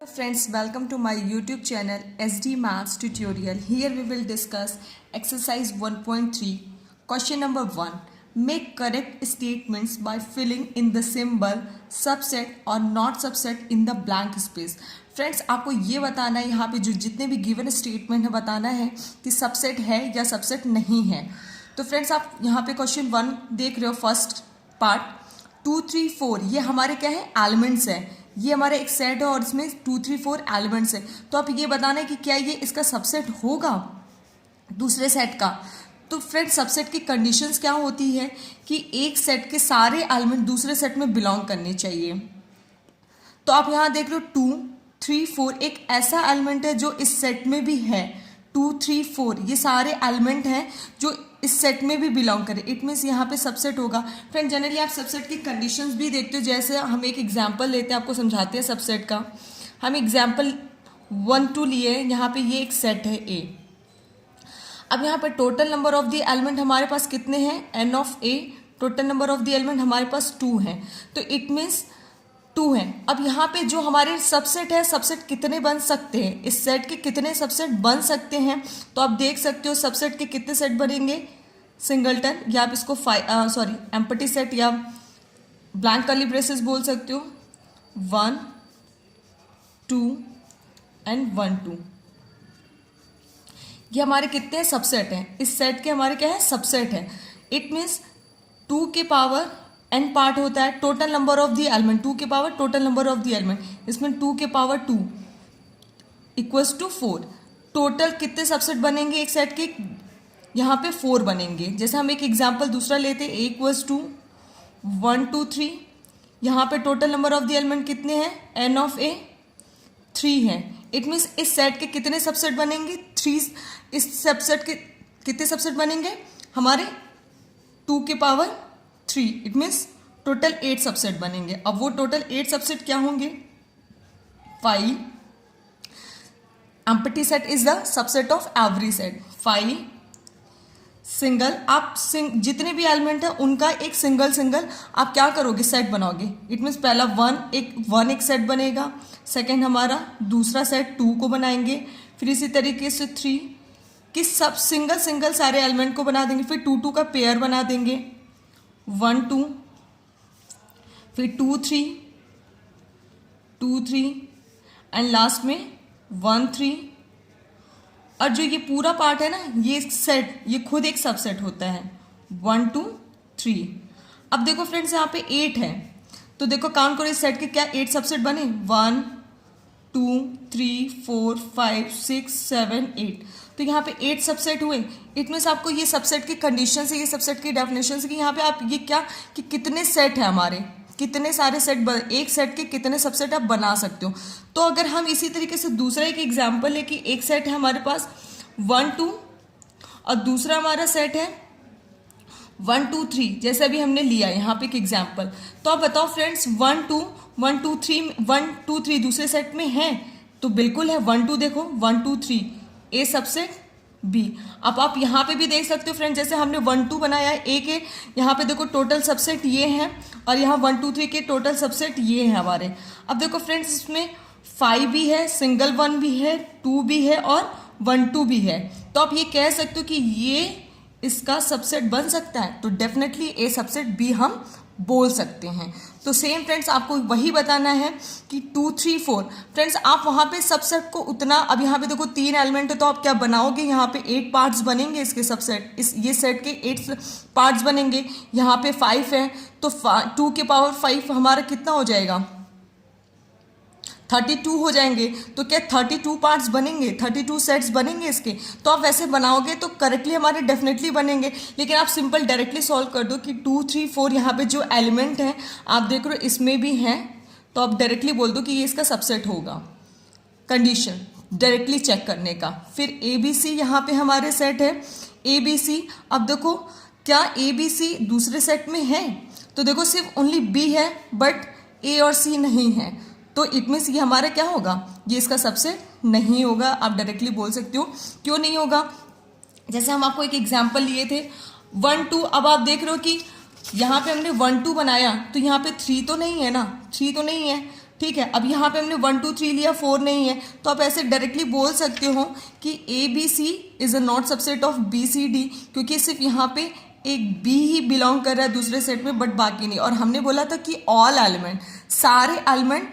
Friends, welcome to my YouTube channel SD Maths Tutorial. Here we will discuss exercise 1.3. Question number 1. Make correct statements by filling in the symbol subset or not subset in the blank space. Friends, आपको ये बताना है यहाँ पे जो जितने भी given statement है बताना है कि सबसेट है या सबसेट नहीं है. तो फ्रेंड्स, आप यहाँ पे क्वेश्चन 1 देख रहे हो. फर्स्ट पार्ट 2, 3, 4 ये हमारे क्या है? एलिमेंट्स है. ये हमारा एक सेट है और इसमें 2, 3, 4 एलिमेंट्स है. तो आप ये बताना है कि क्या ये इसका सबसेट होगा दूसरे सेट का. तो फ्रेंड्स, सबसेट की कंडीशंस क्या होती है कि एक सेट के सारे एलिमेंट दूसरे सेट में बिलोंग करने चाहिए. तो आप यहाँ देख लो 2, 3, 4 एक ऐसा एलिमेंट है जो इस सेट में भी है. 2, 3, 4 ये सारे एलिमेंट हैं जो इस सेट में भी बिलोंग करें. इट मीन्स यहाँ पे सबसेट होगा. फ्रेंड, जनरली आप सबसेट की कंडीशंस भी देखते हो. जैसे हम एक एग्जांपल लेते हैं, आपको समझाते हैं सबसेट का. हम एग्जांपल 1, 2 लिए. यहाँ पे ये एक सेट है A. अब यहाँ पे total number of the element हमारे पास कितने हैं? n of A. Total number of the element हमारे पास 2 हैं. तो इट मीन्स 2 हैं. अब यहाँ पे जो हमारे सबसेट है, सबसेट कितने बन सकते हैं? इस सेट के कितने सबसेट बन सकते हैं? तो आप देख सकते हो सबसेट के कितने सेट बनेंगे? सिंगलटन, या आप इसको एम्प्टी सेट या ब्लैंक कर्ली ब्रेसेस बोल सकते हो. 1, 2 एंड 1, 2 ये हमारे कितने सबसेट हैं? इस सेट के हमारे क्या है? सबसेट है. इट मीन्स 2 के पावर n पार्ट होता है total number of the element. 2 के power total number of the element. इसमें 2 के पावर 2 इक्वल्स टू 4. टोटल कितने सबसेट बनेंगे एक सेट के? यहाँ पे 4 बनेंगे. जैसे हम एक एग्जांपल दूसरा लेते हैं. A equals to 1, 2, 3. यहाँ पे total number of the element कितने हैं? n ऑफ A 3 है. इट मीन्स इस सेट के कितने सबसेट बनेंगे? 3. इस सबसेट के कितने सबसेट बनेंगे हमारे? 2 के power 3. It means total 8 subset बनेंगे. अब वो टोटल 8 सबसेट क्या होंगे? 5. Empty set is the subset of every set. 5 single. आप जितने भी एलिमेंट है उनका एक सिंगल आप क्या करोगे? सेट बनाओगे. इट मीन्स पहला 1 एक सेट बनेगा. सेकेंड हमारा दूसरा सेट 2 को बनाएंगे. फिर इसी तरीके से 3 कि सब सिंगल सारे एलिमेंट को बना देंगे. फिर 2, 2 का पेयर बना देंगे. 1, 2 फिर 2, 3 2, 3 एंड लास्ट में 1, 3. और जो ये पूरा पार्ट है ना, ये सेट ये खुद एक सबसेट होता है. 1, 2, 3. अब देखो फ्रेंड्स, यहाँ पे 8 है. तो देखो काउंट करो इस सेट के क्या 8 सबसेट बने? 1, 2, 3, 4, 5, 6, 7, 8. तो यहाँ पे 8 सबसेट हुए. इट मीन्स आपको ये सबसेट की कंडीशन से, ये सबसेट की डेफिनेशन से कि यहाँ पे आप ये क्या कि कितने सेट है हमारे, कितने सारे सेट एक सेट के कितने सबसेट आप बना सकते हो. तो अगर हम इसी तरीके से दूसरा एक एग्जांपल है कि एक सेट है हमारे पास 1, 2 और दूसरा हमारा सेट है 1, 2, 3. जैसे अभी हमने लिया यहाँ पे एक एग्जांपल. तो आप बताओ फ्रेंड्स, 1, 2, 1, 2, 3 1, 2, 3 दूसरे सेट में है? तो बिल्कुल है. 1, 2 देखो 1, 2, 3 ए सबसेट बी. अब आप यहाँ पे भी देख सकते हो फ्रेंड, जैसे हमने 1, 2 बनाया है. ए के यहाँ पे देखो टोटल सबसेट ये हैं और यहाँ 1, 2, 3 के टोटल सबसेट ये हैं हमारे. अब देखो फ्रेंड्स, इसमें 5 भी है, सिंगल 1 भी है, 2 भी है और 1, 2 भी है. तो आप ये कह सकते हो कि ये इसका सबसेट बन सकता है. तो डेफिनेटली ए सबसेट बी हम बोल सकते हैं. तो सेम फ्रेंड्स, आपको वही बताना है कि 2, 3, 4. फ्रेंड्स, आप वहाँ पे सबसेट को उतना, अब यहाँ पे देखो 3 एलिमेंट है तो आप क्या बनाओगे? यहाँ पे 8 पार्ट्स बनेंगे इसके सबसेट. ये सेट के 8 पार्ट्स बनेंगे. यहाँ पे 5 है तो 2 के पावर 5 हमारा कितना हो जाएगा? 32 हो जाएंगे. तो क्या 32 पार्ट्स बनेंगे? 32 सेट्स बनेंगे इसके. तो आप वैसे बनाओगे तो करेक्टली हमारे डेफिनेटली बनेंगे. लेकिन आप सिंपल डायरेक्टली सॉल्व कर दो कि 2, 3, 4 यहाँ पे जो एलिमेंट हैं आप देख रहे हो इसमें भी हैं. तो आप डायरेक्टली बोल दो कि ये इसका सबसेट होगा. कंडीशन डायरेक्टली चेक करने का. फिर ABC यहाँ पे हमारे सेट है. ABC, अब देखो क्या ABC दूसरे सेट में है? तो देखो सिर्फ ओनली B है बट A और C नहीं है. तो इट मीन्स ये हमारा क्या होगा? ये इसका सबसेट नहीं होगा. आप डायरेक्टली बोल सकते हो. क्यों नहीं होगा? जैसे हम आपको एक एग्जांपल लिए थे 1, 2. अब आप देख रहे हो कि यहाँ पे हमने 1, 2 बनाया तो यहाँ पे 3 तो नहीं है ना, 3 तो नहीं है. ठीक है। अब यहाँ पे हमने 1 2 3 लिया, 4 नहीं है, तो आप ऐसे डायरेक्टली बोल सकते हो कि ABC is a not subset of BCD, क्योंकि सिर्फ यहाँ पे एक B ही बिलोंग कर रहा है दूसरे सेट में, बट बाकी नहीं। और हमने बोला था कि ऑल एलिमेंट, सारे एलिमेंट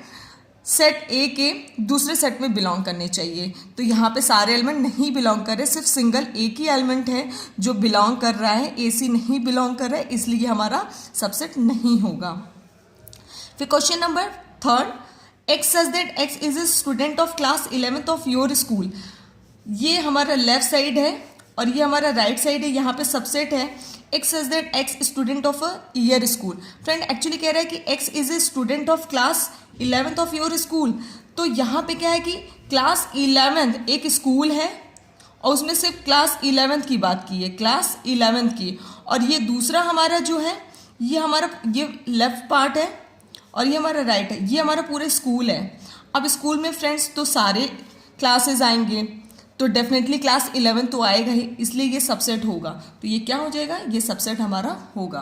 सेट ए के दूसरे सेट में बिलोंग करने चाहिए। तो यहाँ पे सारे एलिमेंट नहीं बिलोंग कर रहे, सिर्फ सिंगल एक ही एलिमेंट है जो बिलोंग कर रहा है, AC नहीं बिलोंग कर रहा है, इसलिए हमारा सबसेट नहीं होगा। फिर question number 3, X says that X is a student of class 11th of your school। ये हमारा लेफ्ट साइड है और ये हमारा राइट साइड है, यहाँ पे सबसेट है। X says that X student of a year school. Friend actually कह रहा है कि X is a student of class 11th of your school. तो यहाँ पे क्या है कि क्लास 11th एक स्कूल है और उसमें सिर्फ क्लास 11th की बात की है, क्लास 11th की। और ये दूसरा हमारा जो है, ये हमारा ये लेफ्ट पार्ट है और ये हमारा राइट है, ये हमारा पूरे स्कूल है। अब स्कूल में फ्रेंड्स तो सारे क्लासेस आएंगे, तो डेफिनेटली क्लास 11 तो आएगा ही, इसलिए ये सबसेट होगा। तो ये क्या हो जाएगा, ये सबसेट हमारा होगा।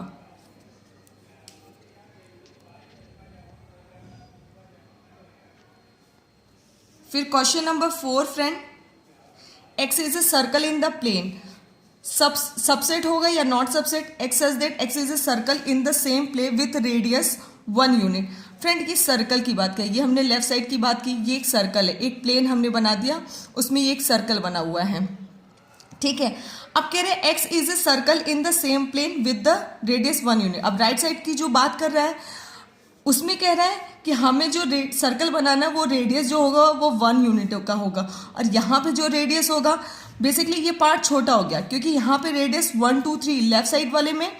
फिर question number 4 friend, X is a circle in the plane, subset होगा या not subset. X says that X is a circle in the same plane with radius 1 unit. Friend ये सर्कल की बात की, ये हमने लेफ्ट साइड की बात की, ये एक सर्कल है, एक प्लेन हमने बना दिया, उसमें ये एक सर्कल बना हुआ है, ठीक है। अब कह रहे हैं X is a circle in the same plane with the radius 1 unit. अब राइट साइड की जो बात कर रहा है उसमें कह रहा है कि हमें जो सर्कल बनाना है वो रेडियस जो होगा वो 1 यूनिट का होगा, और यहाँ पे जो रेडियस होगा बेसिकली ये पार्ट छोटा हो गया, क्योंकि यहाँ पे रेडियस 1 2 3 लेफ्ट साइड वाले में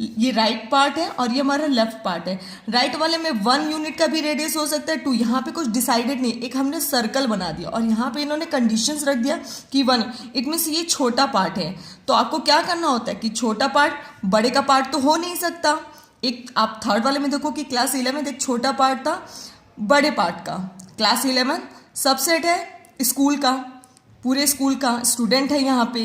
ये राइट पार्ट है और ये हमारा लेफ्ट पार्ट है। राइट वाले में 1 यूनिट का भी रेडियस हो सकता है 2, यहाँ पे कुछ डिसाइडेड नहीं, एक हमने सर्कल बना दिया और यहाँ पे इन्होंने कंडीशंस रख दिया कि 1, इट मीन्स ये छोटा पार्ट है। तो आपको क्या करना होता है कि छोटा पार्ट बड़े का पार्ट तो हो नहीं सकता। एक आप थर्ड वाले में देखो कि क्लास 11 एक छोटा पार्ट था बड़े पार्ट का, क्लास 11 सबसेट है स्कूल का, पूरे स्कूल का स्टूडेंट है यहाँ पे,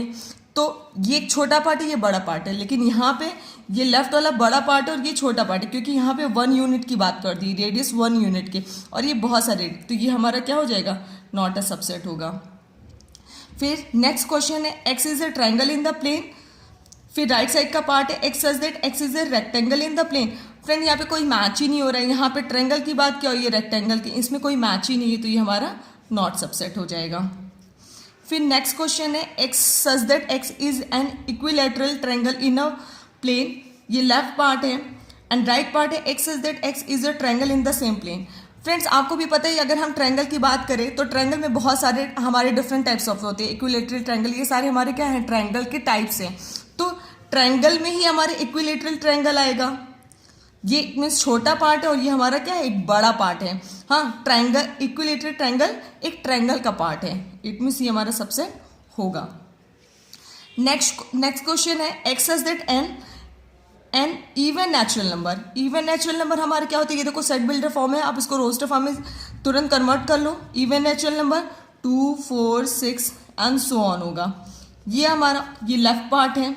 तो ये एक छोटा पार्ट है, ये बड़ा पार्ट है। लेकिन यहाँ पे ये लेफ्ट वाला बड़ा पार्ट है और ये छोटा पार्ट है, क्योंकि यहाँ पे 1 यूनिट की बात कर दी, रेडियस 1 यूनिट के, और ये बहुत सारे, तो ये हमारा क्या हो जाएगा, नॉट अ सबसेट होगा। फिर नेक्स्ट क्वेश्चन है X is a triangle in the plane. फिर राइट साइड का पार्ट है X says that X is a rectangle in the plane। Friend यहाँ पे कोई मैच ही नहीं हो रहा है, यहाँ पे ट्रायंगल की बात क्या हो, ये रेक्टेंगल की, इसमें कोई मैच ही नहीं है, तो ये हमारा नॉट सबसेट हो जाएगा। फिर नेक्स्ट क्वेश्चन है X says that X is an equilateral triangle in a plane। ये लेफ्ट पार्ट है एंड राइट पार्ट है X says that X is a triangle in the same plane। Friends आपको भी पता है अगर हम ट्रायंगल की बात करें तो ट्रायंगल में बहुत सारे हमारे डिफरेंट टाइप्स ऑफ होते हैं, इक्विलेटरल ट्रायंगल, ये सारे हमारे क्या है, ट्रायंगल के टाइप्स हैं। तो ट्रायंगल में ही हमारे इक्विलेटरल ट्रायंगल आएगा, ये मीन्स छोटा पार्ट है और ये हमारा क्या है, एक बड़ा पार्ट है। हाँ, ट्रायंगल इक्विलेटरल ट्रायंगल एक ट्रायंगल का पार्ट है, इट मीन्स ये हमारा सबसे होगा। नेक्स्ट क्वेश्चन है X says that an even natural number. Even natural number हमारे क्या होते हैं, ये देखो सेट बिल्डर फॉर्म है, आप इसको रोस्टर फॉर्म में तुरंत कन्वर्ट कर लो। Even natural number 2 4 6 and so on होगा, ये हमारा ये लेफ्ट पार्ट है।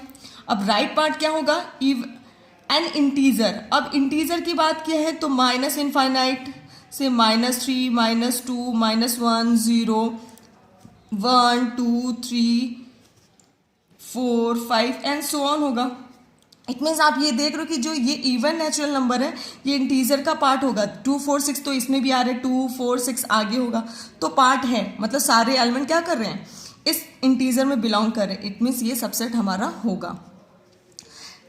अब राइट पार्ट क्या होगा, एन इंटीजर। अब इंटीजर की बात किया है तो माइनस इनफाइनाइट से -3 -2 -1 0 1 2 3 4 5 एंड सो ऑन होगा। इट मीन्स आप ये देख रहे हो कि जो ये इवन नेचुरल नंबर है ये इंटीजर का पार्ट होगा। 2 4 6 तो इसमें भी आ रहा है, 2 4 6 आगे होगा, तो पार्ट है, मतलब सारे एलिमेंट क्या कर रहे हैं, इस इंटीजर में बिलोंग कर रहे हैं, इट मीन्स ये सबसेट हमारा होगा।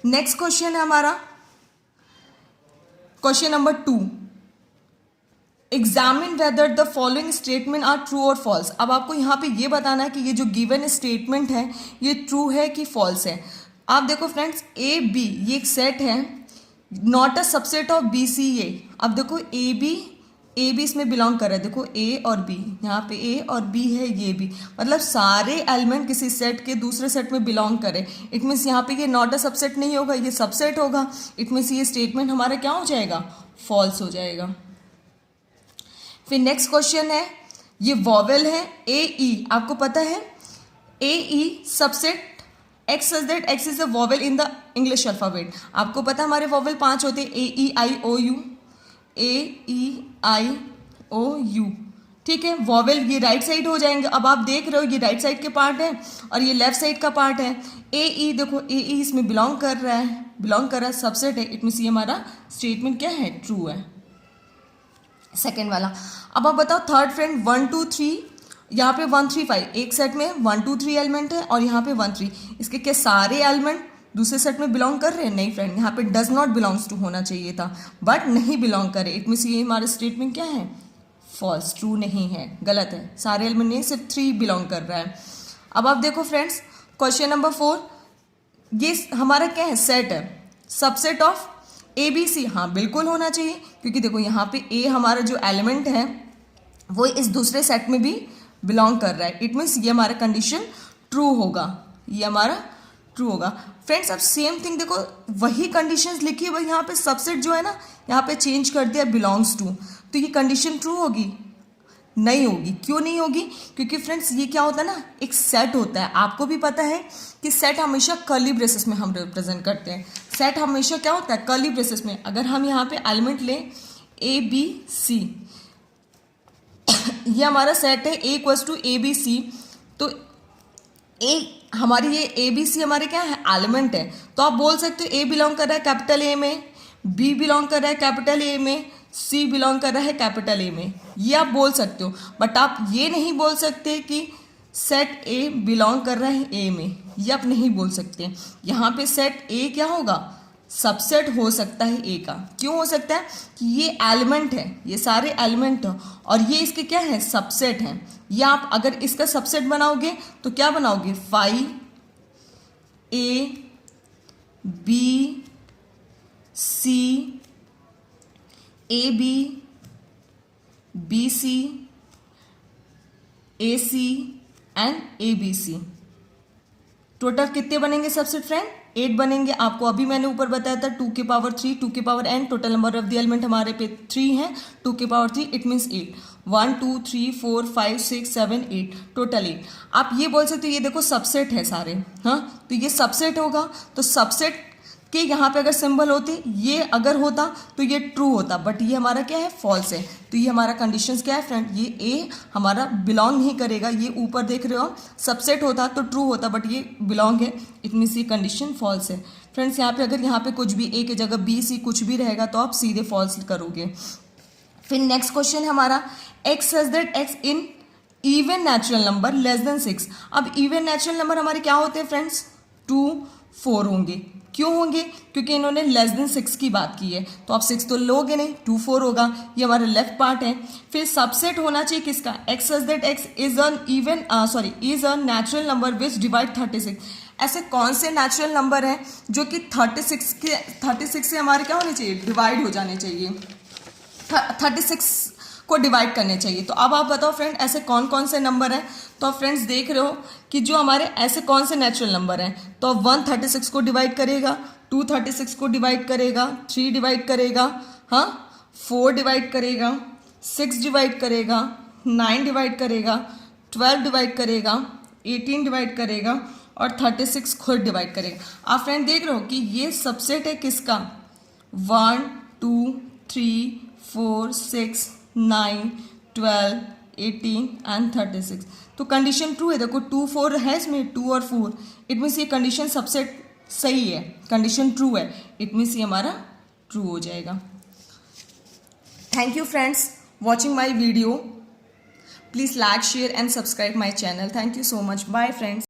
नेक्स्ट क्वेश्चन है हमारा question number 2, examine whether the following statement are true और फॉल्स। अब आपको यहाँ पे ये बताना है कि ये जो गिवन स्टेटमेंट है ये ट्रू है कि फॉल्स है। आप देखो फ्रेंड्स, ए बी ये एक सेट है, not a subset of B C A. अब देखो ए बी इसमें बिलोंग कर रहा है, देखो ए और बी, यहाँ पे ए और बी है, ये भी, मतलब सारे एलिमेंट किसी सेट के दूसरे सेट में बिलोंग करे, इट मीन्स यहाँ पे ये नॉट अ सबसेट नहीं होगा, ये सबसेट होगा, इट मीन्स ये स्टेटमेंट हमारा क्या हो जाएगा, फॉल्स हो जाएगा। फिर नेक्स्ट क्वेश्चन है, ये वॉवेल है ए ई, आपको पता है A E subset X says that X is a vowel in the English alphabet। आपको पता है हमारे वॉवेल 5 होते हैं, A E I O U, A E I OU, ठीक है। वॉवेल ये राइट साइड हो जाएंगे। अब आप देख रहे हो ये राइट साइड के पार्ट है और ये लेफ्ट साइड का पार्ट है। AE देखो, AE इसमें बिलोंग कर रहा है, सबसेट है। इट मीन्स ये हमारा स्टेटमेंट क्या है, ट्रू है, सेकेंड वाला। अब आप बताओ थर्ड फ्रेंड 1 2 3, यहाँ पे 1 3 5, एक सेट में 1 2 3 एलिमेंट है और यहाँ पे 1 3, इसके क्या सारे एलिमेंट दूसरे सेट में बिलोंग कर रहे हैं? नहीं फ्रेंड, यहाँ पे डज नॉट बिलोंग्स टू होना चाहिए था, बट नहीं बिलोंग करे। इट मीन्स ये हमारा स्टेटमेंट क्या है, फॉल्स, ट्रू नहीं है, गलत है। सारे एलिमेंट नहीं, सिर्फ 3 बिलोंग कर रहा है। अब आप देखो फ्रेंड्स क्वेश्चन नंबर 4, ये हमारा क्या है, सेट है, सबसेट ऑफ ABC। हाँ बिल्कुल होना चाहिए, क्योंकि देखो यहाँ पे A हमारा जो एलिमेंट है वो इस दूसरे सेट में भी बिलोंग कर रहा है। इट मीन्स ये हमारा कंडीशन ट्रू होगा, ये हमारा ट्रू होगा। फ्रेंड्स अब सेम थिंग देखो, वही कंडीशंस लिखी है, यहाँ पे सबसेट जो है ना, यहाँ पे चेंज कर दिया बिलोंग्स टू, तो ये कंडीशन ट्रू होगी? नहीं होगी। क्यों नहीं होगी? क्योंकि फ्रेंड्स ये क्या होता है ना, एक सेट होता है। आपको भी पता है कि सेट हमेशा कर्ली ब्रेसेस में हम रिप्रेजेंट करते हैं। सेट हमेशा क्या होता है, कर्ली ब्रेसेस में। अगर हम यहाँ पे एलिमेंट लें ABC, ये हमारा सेट है A = ABC, तो A हमारी ये ABC हमारे क्या है, एलिमेंट है। तो आप बोल सकते हो A बिलोंग कर रहा है कैपिटल A में, B बिलोंग कर रहा है कैपिटल A में, C बिलोंग कर रहा है कैपिटल A में, ये आप बोल सकते हो। बट आप ये नहीं बोल सकते कि सेट A बिलोंग कर रहा है A में, ये आप नहीं बोल सकते। यहाँ पे सेट A क्या होगा, सबसेट हो सकता है A का। क्यों हो सकता है? कि ये एलिमेंट है, ये सारे एलिमेंट है और ये इसके क्या है, सबसेट हैं। ये आप अगर इसका सबसेट बनाओगे तो क्या बनाओगे, 5A B C AB BC AC and ABC। Total कितने बनेंगे सबसेट फ्रेंड, 8 बनेंगे। आपको अभी मैंने ऊपर बताया था 2 की पावर 3, 2 की power n, total number of the element हमारे पे 3 है, 2 की पावर 3, इट मीन्स 8। 1 2 3 4 5 6 7 8, टोटल 8। आप ये बोल सकते हो ये देखो सबसेट है सारे, हाँ, तो ये सबसेट होगा। तो सबसेट के यहाँ पे अगर सिंबल होते, ये अगर होता तो ये ट्रू होता, बट ये हमारा क्या है, फॉल्स है। तो ये हमारा कंडीशंस क्या है फ्रेंड, ये A हमारा बिलोंग नहीं करेगा। ये ऊपर देख रहे हो सबसेट होता तो ट्रू होता, बट ये बिलोंग है, इट मीन्स ये कंडीशन फॉल्स है। फ्रेंड्स यहाँ पे अगर यहाँ पे कुछ भी A की जगह B C कुछ भी रहेगा तो आप सीधे फॉल्स करोगे। फिर नेक्स्ट क्वेश्चन है x such that x in even natural number less than 6। अब इवन नेचुरल नंबर हमारे क्या होते हैं फ्रेंड्स, 2 4 होंगे। क्यों होंगे? क्योंकि इन्होंने लेस देन 6 की बात की है, तो आप 6 तो लोगे नहीं, 2 4 होगा। ये हमारा लेफ्ट पार्ट है। फिर सबसेट होना चाहिए किसका, x such that x is a natural number which divide 36। ऐसे कौन से नेचुरल नंबर हैं जो कि 36 से हमारे क्या होने चाहिए, डिवाइड हो जाने चाहिए, 36 को डिवाइड करने चाहिए। तो अब आप बताओ फ्रेंड ऐसे कौन कौन से नंबर हैं। तो आप फ्रेंड्स देख रहे हो कि जो हमारे ऐसे कौन से नेचुरल नंबर हैं, तो 1 36 को डिवाइड करेगा, 2 36 को डिवाइड करेगा, 3 डिवाइड करेगा, हाँ 4 डिवाइड करेगा, 6 डिवाइड करेगा, 9 डिवाइड करेगा, 12 डिवाइड करेगा, 18 डिवाइड करेगा और 36 खुद डिवाइड करेगा। आप फ्रेंड देख रहे हो कि ये सबसेट है किसका, 1 2 3 4 6 9 12 18 एंड 36। तो कंडीशन ट्रू है। देखो 2 4 है इसमें, 2 और 4, इट मीन्स ये कंडीशन सबसेट सही है, कंडीशन ट्रू है, इट मीन्स ये हमारा ट्रू हो जाएगा। Thank you friends watching my video. Please like share and subscribe my channel. Thank you so much. Bye friends.